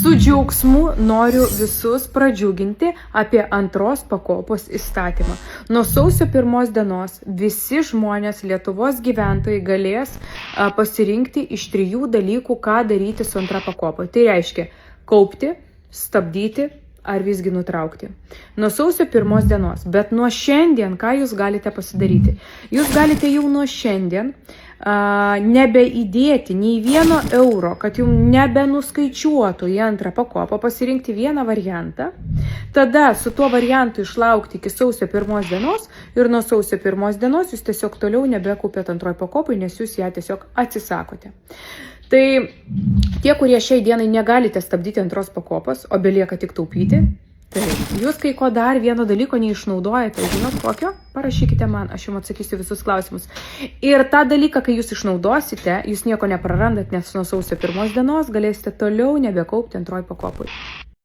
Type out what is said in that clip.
Su džiaugsmu noriu visus pradžiuginti apie antros pakopos įstatymą. Nuo sausio 1 dienos visi žmonės, Lietuvos gyventojai galės pasirinkti iš 3 dalykų, ką daryti su antra pakopa. Tai reiškia kaupti, stabdyti ar visgi nutraukti. Nuo sausio 1 dienos. Bet nuo šiandien, ką jūs galite pasidaryti? Jūs galite jau nuo šiandien nebeįdėti nei 1 euro, kad jums nebenuskaičiuotų į antrą pakopą, pasirinkti vieną variantą, tada su tuo variantu išlaukti iki sausio 1 dienos ir nuo sausio 1 dienos jūs tiesiog toliau nebekaupėt antroj pakopai, nes jūs ją tiesiog atsisakote. Tai tie, kurie šiai dienai negalite stabdyti antros pakopos, o belieka tik taupyti, tai jūs kai ko dar vieno dalyko neišnaudojate, žinot kokio? Parašykite man, aš jums atsakysiu visus klausimus. Ir tą dalyką, kai jūs išnaudosite, jūs nieko neprarandat, nes nuo sausio 1 dienos galėsite toliau nebekaupti antroj pakopui.